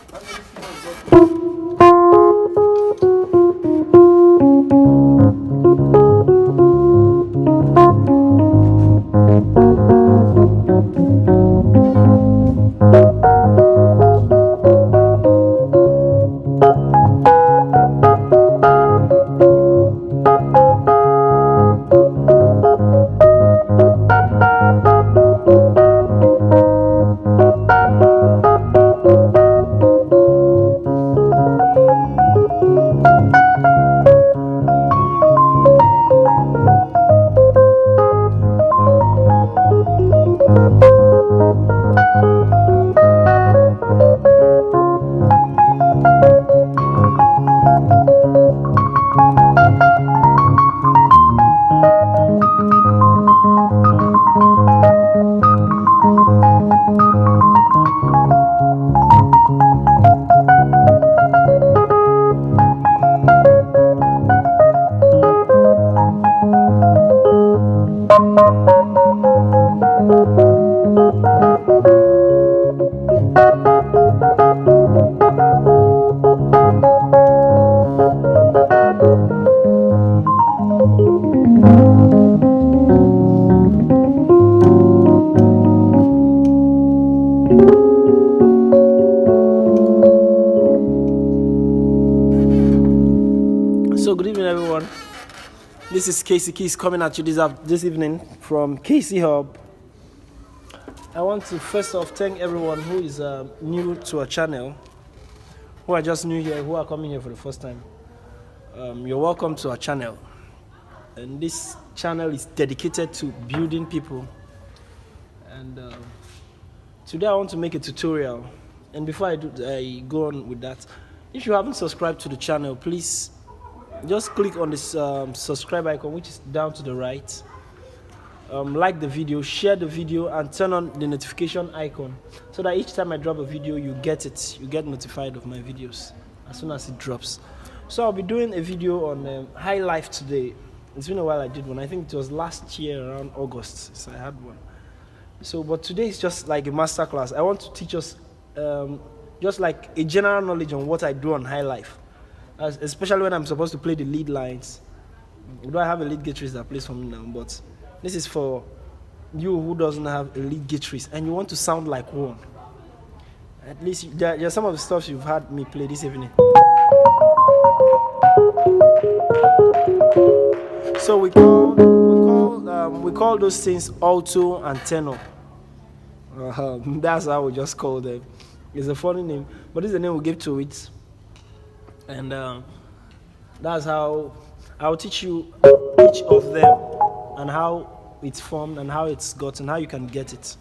So good evening, everyone. This is Casey Keys coming at you this evening from Casey Hub. I want to first off thank everyone who is new to our channel, who are just new here, who are coming here for the first time. You're welcome to our channel, and this channel is dedicated to building people. And today I want to make a tutorial. And before I go on with that, if you haven't subscribed to the channel, please just click on this subscribe icon, which is down to the right. Like the video, share the video, and turn on the notification icon so that each time I drop a video, you get notified of my videos as soon as it drops. So I'll be doing a video on high life today. It's been a while I did one. I think it was last year around August so I had one. So but today is just like a masterclass. I want to teach us just like a general knowledge on what I do on high life, especially when I'm supposed to play the lead lines. Although I have a lead guitarist that plays for me now, but this is for you who doesn't have a lead guitarist and you want to sound like one. At least there are some of the stuff you've had me play this evening. So we call those things alto and tenor. That's how we just call them. It's a funny name, but this is the name we give to it. And that's how I'll teach you each of them and how it's formed and how it's gotten, how you can get it,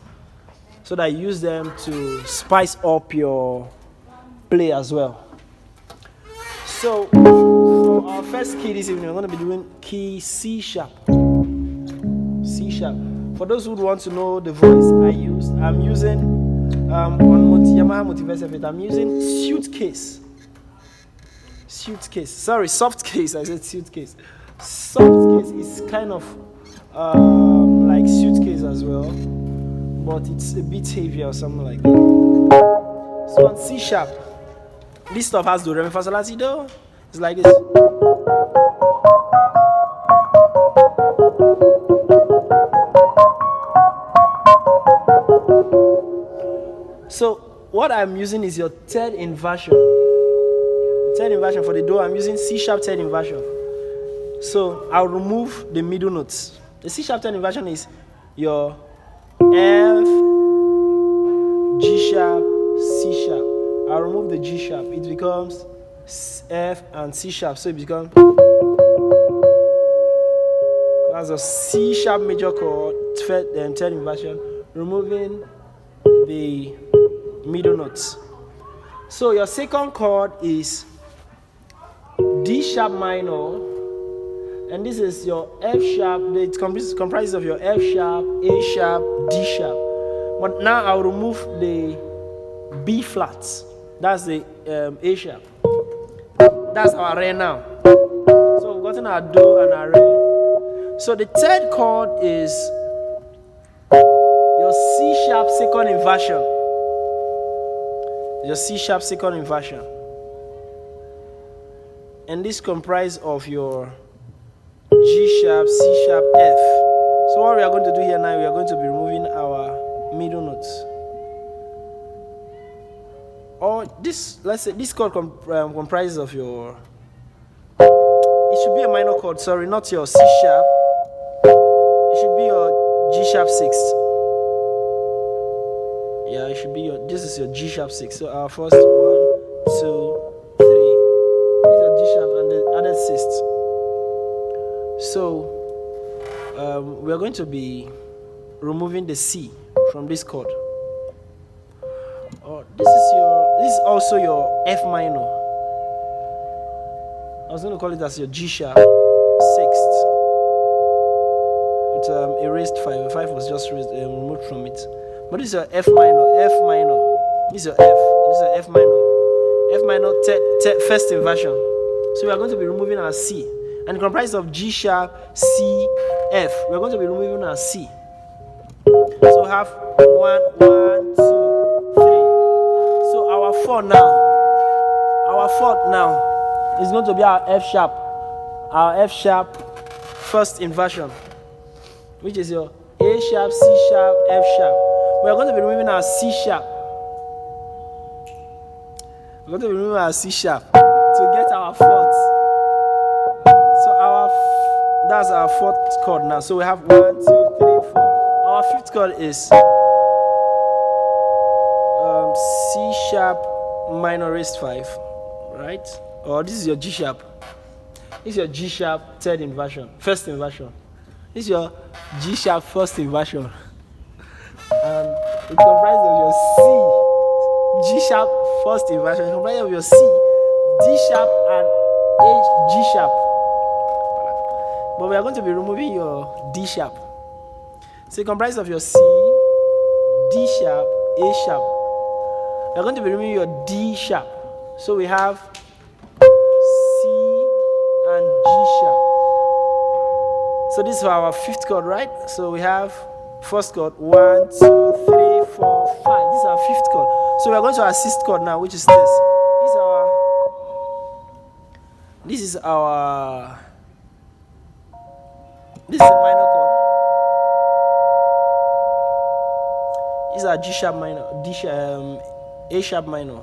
so that you use them to spice up your play as well. So for our first key this evening, we're going to be doing key C sharp. C sharp. For those who want to know the voice I'm using on Yamaha Motivates Effect, I'm using suitcase. Sorry, soft case. I said suitcase. Soft case is kind of like suitcase as well, but it's a bit heavier or something like that. So on C sharp, this stuff has do, re, mi, fa, sol, la, si, do. It's like this. So what I'm using is your third inversion. Third inversion for the do, I'm using C sharp third inversion. So I'll remove the middle notes. The C sharp third inversion is your F, G sharp, C sharp. I'll remove the G sharp. It becomes F and C sharp. So it becomes, that's a C sharp major chord, third inversion, removing the middle notes. So your second chord is D sharp minor, and this is your F sharp. It comprises of your F sharp, A sharp, D sharp. But now I'll remove the B flats. That's the A sharp. That's our re now. So we've gotten our do and our re. So the third chord is your C sharp second inversion. your C sharp second inversion. And this comprises of your G sharp, C sharp, F. So what we are going to do here now, we are going to be removing our middle notes. Or this, let's say this chord comprises of your, it should be a minor chord, sorry, not your C sharp. It should be your G sharp 6. Yeah, it should be your, this is your G sharp 6. So our first 1, 2, 3. This is your G sharp and the other 6th. So we are going to be removing the C from this chord. This is also your F minor. I was going to call it as your G sharp 6th. With erased 5. The 5 was just removed from it. But this is your F minor, F minor. This is your F. This is your F minor. F minor first inversion. So we are going to be removing our C. And it comprises of G sharp, C, F. We are going to be removing our C. So we have 1, 2, 3. So our 4 now. Our 4th now is going to be our F sharp. Our F sharp first inversion, which is your A sharp, C sharp, F sharp. We are going to be removing our C sharp. We're going to be removing our C sharp to get our 4th. So that's our 4th chord now. So we have 1, 2, 3, 4. Our 5th chord is C sharp minor raised 5, right? Or this is your G sharp. This is your G sharp first inversion. This is your G sharp first inversion. It comprises of your C, G sharp first inversion. It comprises of your C, D sharp, and G sharp. But we are going to be removing your D sharp. So it comprises of your C, D sharp, A sharp. We are going to be removing your D sharp. So we have C and G sharp. So this is our 5th chord, right? So we have first chord 1, 2, 3, 4, 5. This is our 5th chord. So we are going to our 6th chord now, which is this. This is a minor chord. This is our G sharp minor, A sharp minor.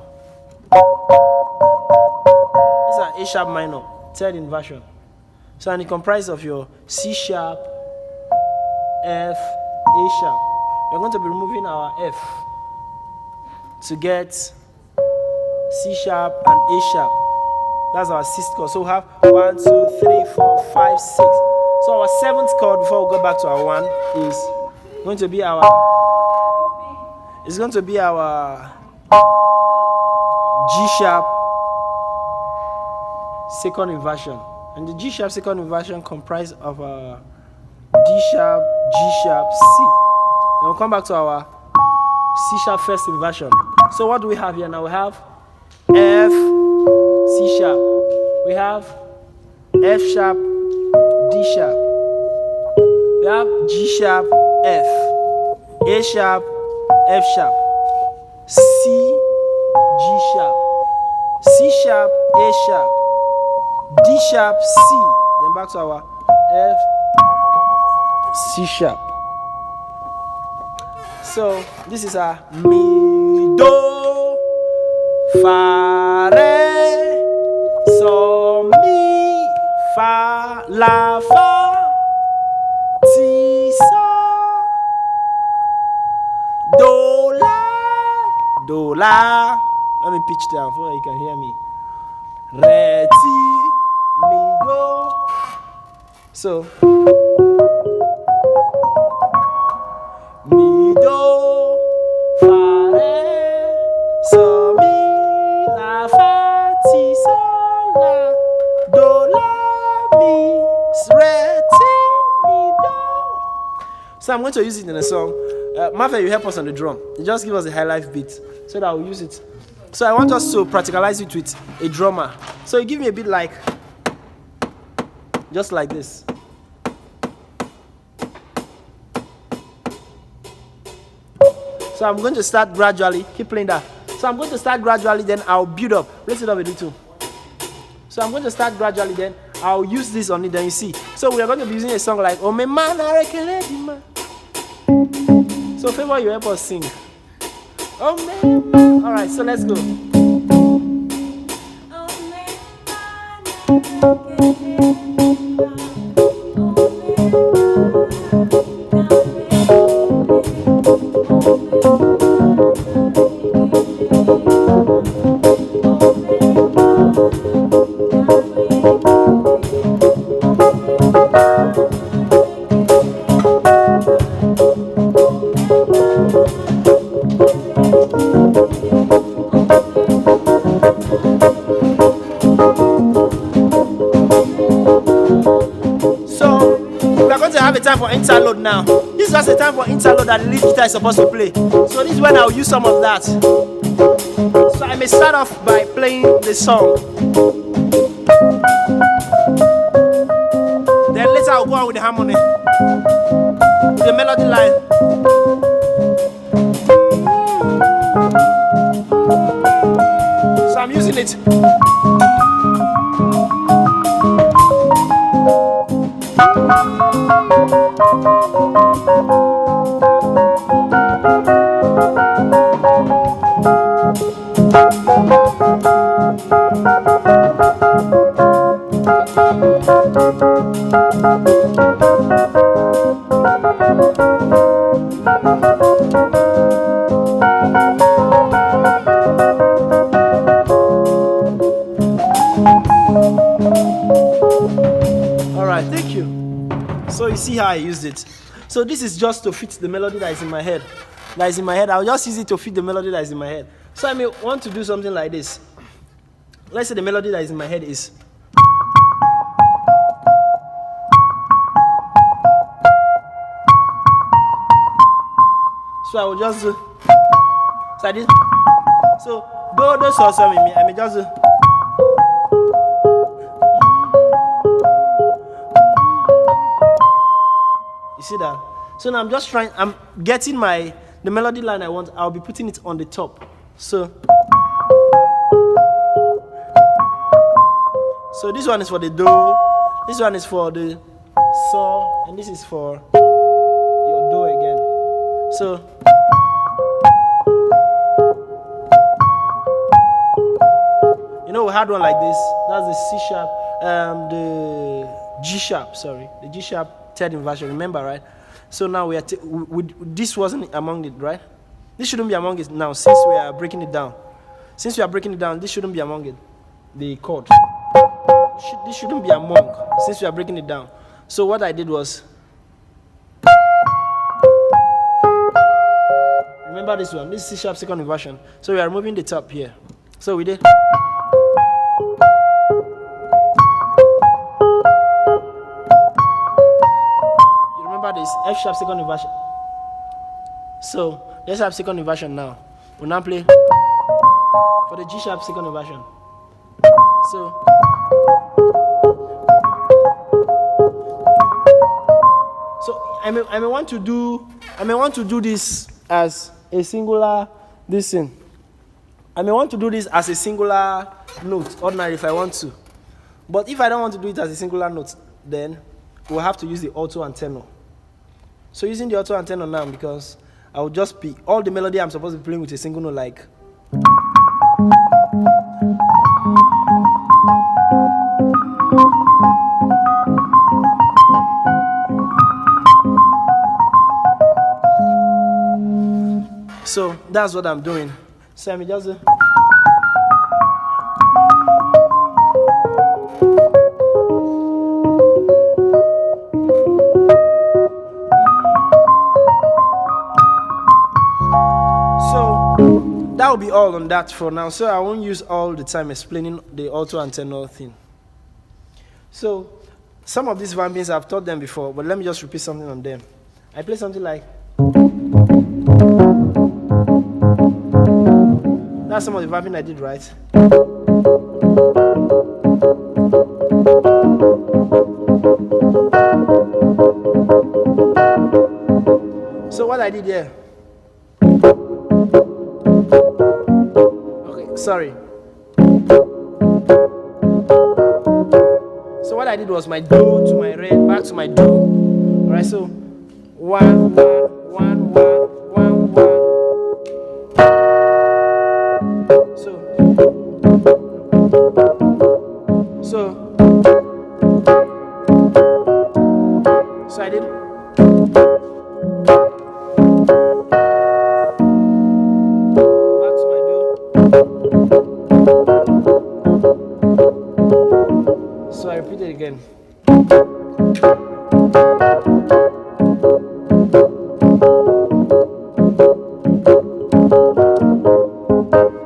This is our A sharp minor, 3rd inversion. So and it comprises of your C sharp, F, A sharp. We're going to be removing our F to get C sharp and A sharp. That's our 6th chord. So we have 1, 2, 3, 4, 5, 6. So our 7th chord, before we go back to our 1, is going to be our G sharp second inversion. And the G sharp second inversion comprises of D sharp, G sharp, C. Then we'll come back to our C sharp first inversion. So what do we have here now? We have F, C sharp. We have F sharp, D sharp. We have G sharp, F, A sharp, F sharp, C, G sharp, C sharp, A sharp, D sharp, C. Then back to our F, C sharp. So this is a mi, do, fa, re, so, mi, fa, la, fa, ti, sa, do, la. Let me pitch down so you can hear me. Re, ti, mi, do. So mi, do, fa, re, so, mi, la, fa, ti, sa, la, do, la, mi, re, ti, mi, do. So I'm going to use it in a song. Martha, you help us on the drum. You just give us a high life beat so that we'll use it. So I want us to practicalize it with a drummer. So you give me a beat like, just like this. So I'm going to start gradually. Keep playing that. So So I'm going to start gradually, then I'll build up. Raise it up a little. So I'm going to start gradually, then I'll use this on it, then you see. So we are going to be using a song like, oh, me man, I reckon it, man. So favor you help us sing. Oh, man. All right, so let's go. Have a time for interlude now. This is just a time for interlude that the lead guitar is supposed to play. So this is when I'll use some of that. So I may start off by playing the song. Then later I'll go on with the harmony, with the melody line. So I'm using it. Alright, thank you. So you see how I used it. So this is just to fit the melody that is in my head. I'll just use it to fit the melody that is in my head. So I may want to do something like this. Let's say the melody that is in my head is. So I will just do. So I did. So do so with me. I may just do. You see that? So now I'm getting the melody line I want. I'll be putting it on the top. So this one is for the do, this one is for the so, and this is for your do again. So you know we had one like this. That's the C sharp, the G sharp. Sorry, the G sharp third inversion. Remember, right? So now we are this wasn't among it, right? This shouldn't be among it now since we are breaking it down. Since we are breaking it down, this shouldn't be among it. The chord. This shouldn't be among since we are breaking it down. So what I did was, remember this one. This is C sharp second inversion. So we are removing the top here. So we did. This F sharp second inversion. So let's have second inversion now. We'll now play for the G sharp second inversion. So I may want to do this as a singular thing. I may want to do this as a singular note, ordinary if I want to. But if I don't want to do it as a singular note, then we'll have to use the auto and tenor. So using the auto and tenor now, because I will just be all the melody I'm supposed to be playing with a single note like. So that's what I'm doing. So I may just do. That will be all on that for now. So I won't use all the time explaining the auto and tenor thing. So some of these vampings I've taught them before, but let me just repeat something on them. I play something like. That's some of the vamping I did, right? So what I did here. Sorry. So what I did was my do to my re, back to my do. All right. So 1 1 1 1 1 1. So I did. Back to my do. So I repeat it again.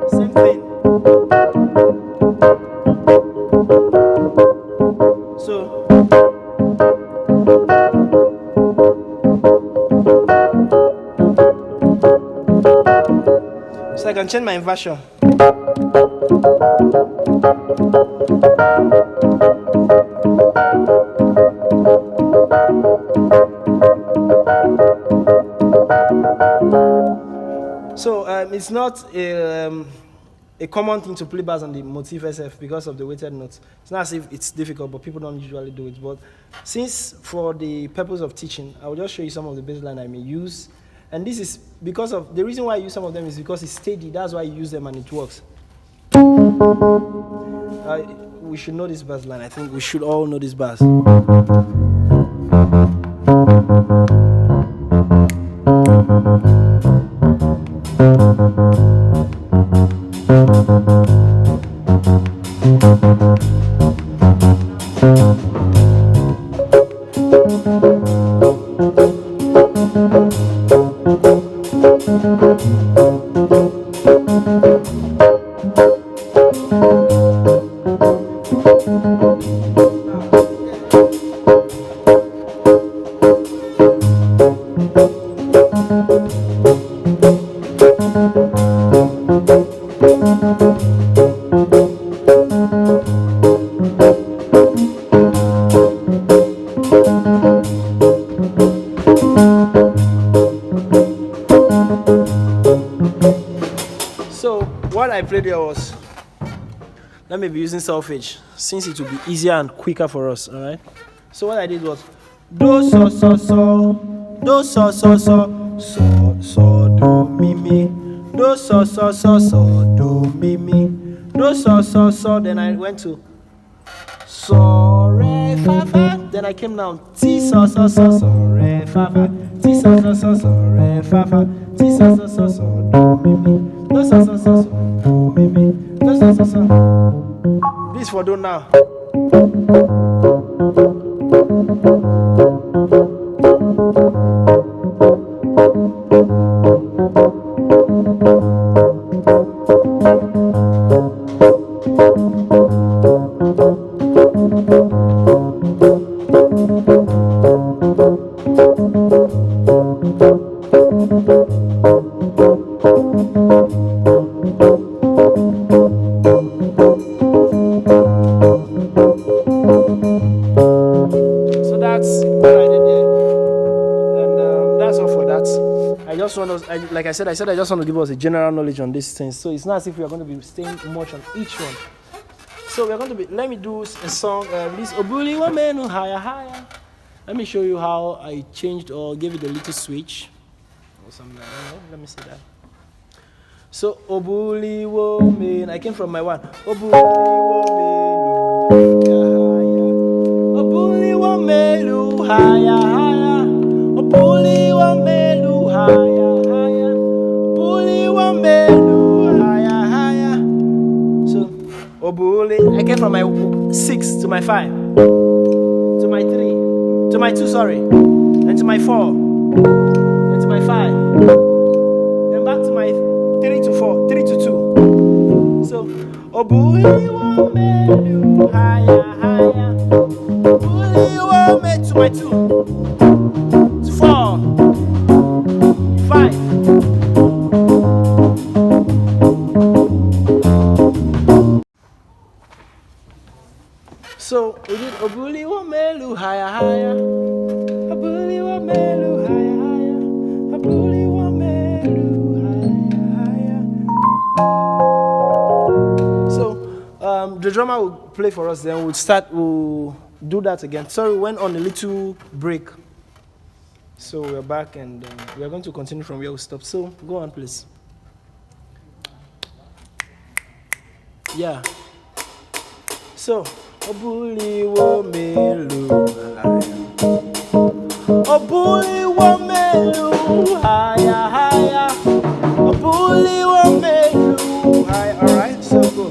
Same thing. So I can change my inversion. So it's not a common thing to play bass on the motif SF because of the weighted notes. It's not as if it's difficult, but people don't usually do it. But since for the purpose of teaching, I will just show you some of the bass line I may use. And this is because of, the reason why I use some of them is because it's steady. That's why I use them and it works. We should know this bass line. I think we should all know this bass. So what I played there was, let me be using solfege since it will be easier and quicker for us. All right. So what I did was do so so so, do so so so, so so do mi mi, do so so so so, do mi mi, do so so so. Then I went to so re fa fa. Then I came down ti so so so so re fa fa, ti so so so so re fa fa, ti so so so so do mi mi, do so so so so do mi mi, do so so so. This for do now. So that's what I did there, and that's all for that. I just want to, like I said, I just want to give us a general knowledge on these things. So it's not as if we are going to be staying much on each one. So we are going to be, let me do a song, this Obuli Wamenu Higher Higher. Let me show you how I changed or gave it a little switch or something. I don't know. Let me see that. So Obuli Women, I came from my one. Obuli Womelu higher higher. Obuli Womelu higher higher. Obuli Womelu higher higher. So Obuli, I came from my 6 to my 5, to my 3, to my 2, sorry, and to my 4, and to my 5, then back to my 3 to 4, 3 to 2. So, Obuli Womelu higher higher. Obuli Womelu to my 2, to 4, 5. So we did Obuli Womelu higher higher. Obuli Womelu higher higher. Obuli Womelu higher higher. The drummer will play for us. Then we'll do that again. Sorry, we went on a little break. So we're back, and we are going to continue from where we stopped. So go on, please. Yeah. So, Obuli wo melu haya. Obuli wo melu haya haya. Obuli wo melu haya. All right, so go.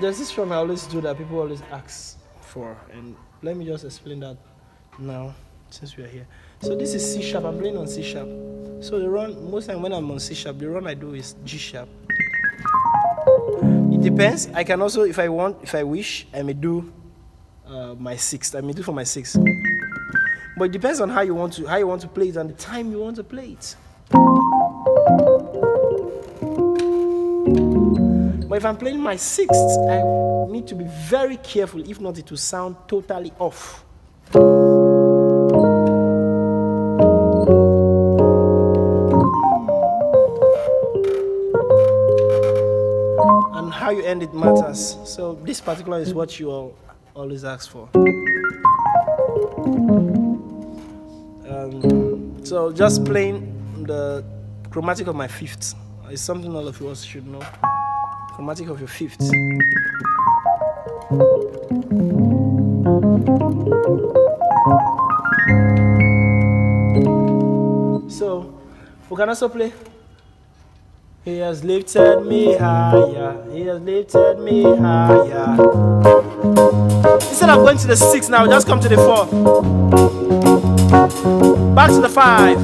There's this one I always do that people always ask for, and let me just explain that now since we are here. So this is C sharp. I'm playing on C sharp. So the run, most time when I'm on C sharp, the run I do is G sharp. It depends. I can also, if I wish, I may do my sixth. I may do for my sixth. But it depends on how you want to play it and the time you want to play it. But if I'm playing my sixth, I need to be very careful. If not, it will sound totally off. And how you end it matters. So this particular is what you all always ask for. So just playing the chromatic of my fifth is something all of you should know. Chromatic of your fifth. So we can also play. He has lifted me higher. He has lifted me higher. Instead of going to the 6 now, just come to the 4. Back to the 5.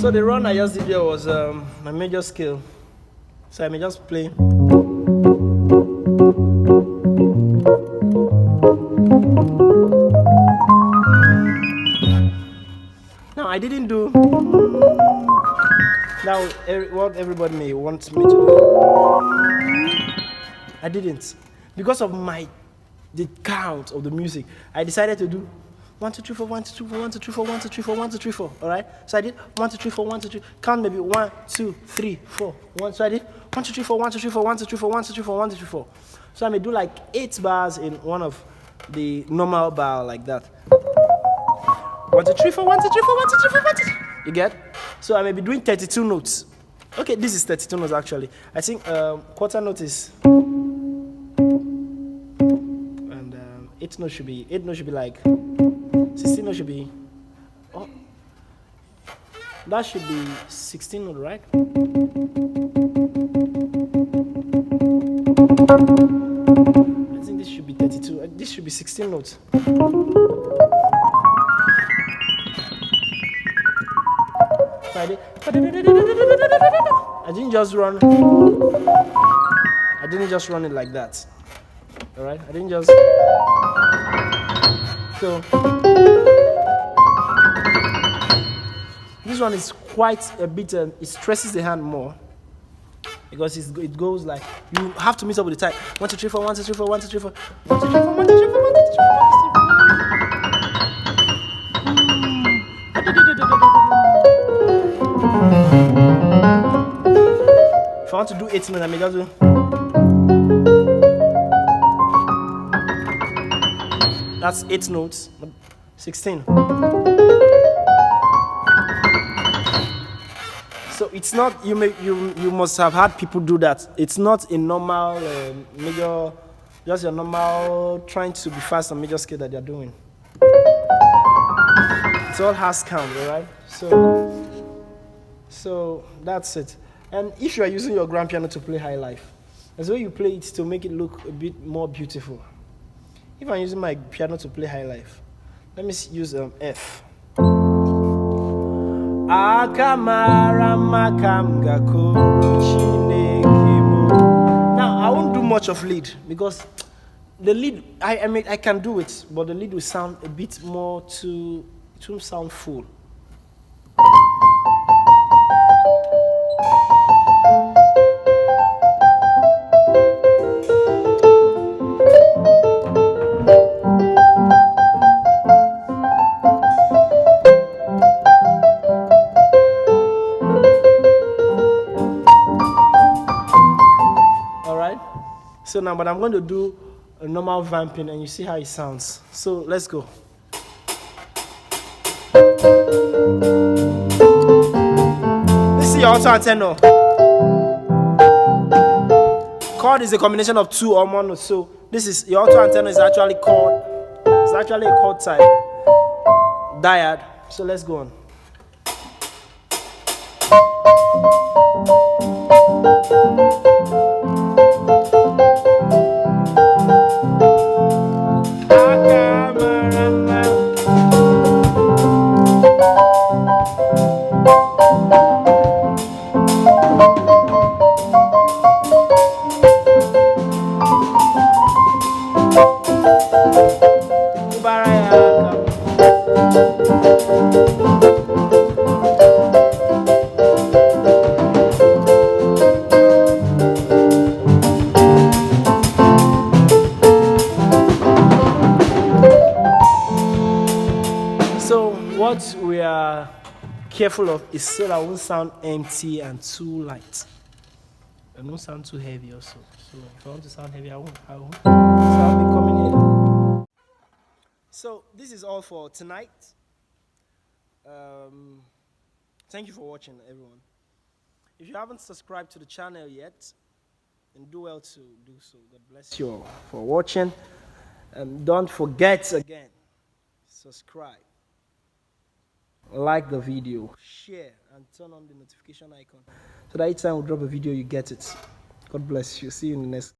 So the run I just did there was my major scale. So I may just play. Now I didn't do. Now what everybody may want me to do. I didn't. Because of the count of the music, I decided to do 1, 2, 3, 4, 1, 2, 3, 4, 1, 2, 3, 4, 1, 2, 3, 4, 1, 2, 3, 4. All right. So I did 1, 2, 3, 4, 1, 2, 3. Count maybe 1, 2, 3, 4, 1. So I did 1, 2, 3, 4, 1, 2, 3, 4, 1, 2, 3, 4, 1, 2, 3, 4, 1, 2, 3, 4. So I may do like 8 bars in one of the normal bar like that. 1, 2, 3, 4, 1, 2, 3, 4, 1, 2, 3, 4, 1, 2, 3. You get? So I may be doing 32 notes. Okay, this is 32 notes actually. I think quarter note is. 8 notes should be like 16 notes should be. Oh, that should be 16 notes, right? I think this should be 32. This should be 16 notes. I didn't just run. I didn't just run it like that. All right, I didn't just. So this one is quite a bit. It stresses the hand more because it goes like you have to mix up with the time. 1, 2, 3, 4, 1, 2, 3, 4, 1, 2, 3, 4, 1, 2, 3, 4, 1, 2, 3, 4, 1, 2, 3, 4, 1, 2, 3, 4. If I want to do 8 minutes, I may just do. That's 8 notes. 16. So it's not, you must have had people do that. It's not a normal major, just your normal trying to be fast on major scale that they're doing. It's all has count, all right? So that's it. And if you are using your grand piano to play high life, there's a way you play it to make it look a bit more beautiful. If I'm using my piano to play high life, let me use F. Now I won't do much of lead because the lead I can do it, but the lead will sound a bit more it won't sound full. So now, but I'm going to do a normal vamping and you see how it sounds. So let's go. This is your auto-tenor. Chord is a combination of 2 or more notes. So this is your auto-tenor is actually chord. It's actually a chord type. Diad. So let's go on. So what we are careful of is so that it won't sound empty and too light. It won't sound too heavy also. So if I want to sound heavy, I won't. So I'll be coming here. So this is all for tonight. Thank you for watching, everyone. If you haven't subscribed to the channel yet, then do well to do so. God bless you all for watching. And don't forget again, subscribe, like the video, share, and turn on the notification icon so that each time we drop a video, you get it. God bless you. See you in the next.